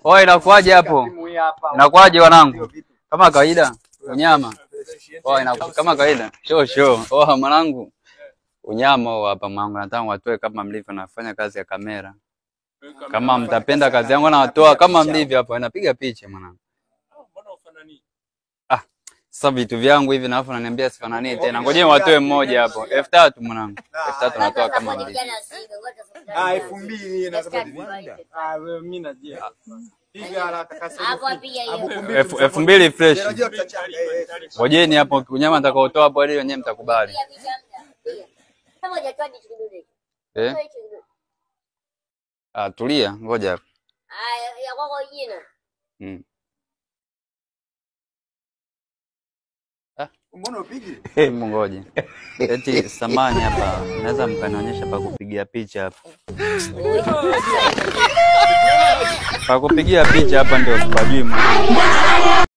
Oi, inakuaje hapo? Inakuaje wanangu? Kama kawaida, unyama. Oi, kama kawaida. Show. Mwanangu. Unyama hapa mwanangu, nataka watoe kama mlivyo, nafanya kazi ya kamera. Kama mtapenda kazi yangu na watoa kama mlivyo hapo, napiga picha mwanangu. Mbona ufanani? Sasa vitu vyangu hivi na afu ananiambia sifanani tena. Ngojeni watoe mmoja hapo. 3000 mwanangu. 3000 natoa kama mlivyo. 2000 na sababu. Wewe mimi najia. Hivi haraka kasi. Hapo apiga hiyo. 2000 fresh. Ngojeni hapo unyama nitakaotoa hapo ile wenyewe mtakubali. Kama hujatoa kichukudude. Tulia, ngoja hapo. Ya kwako jina. Mbona upigi? Ngoja. Eti samani hapa. Naweza mkanionyesha pa kupigia picha hapa. Pa kupigia picha hapa ndio sipajui mwanangu.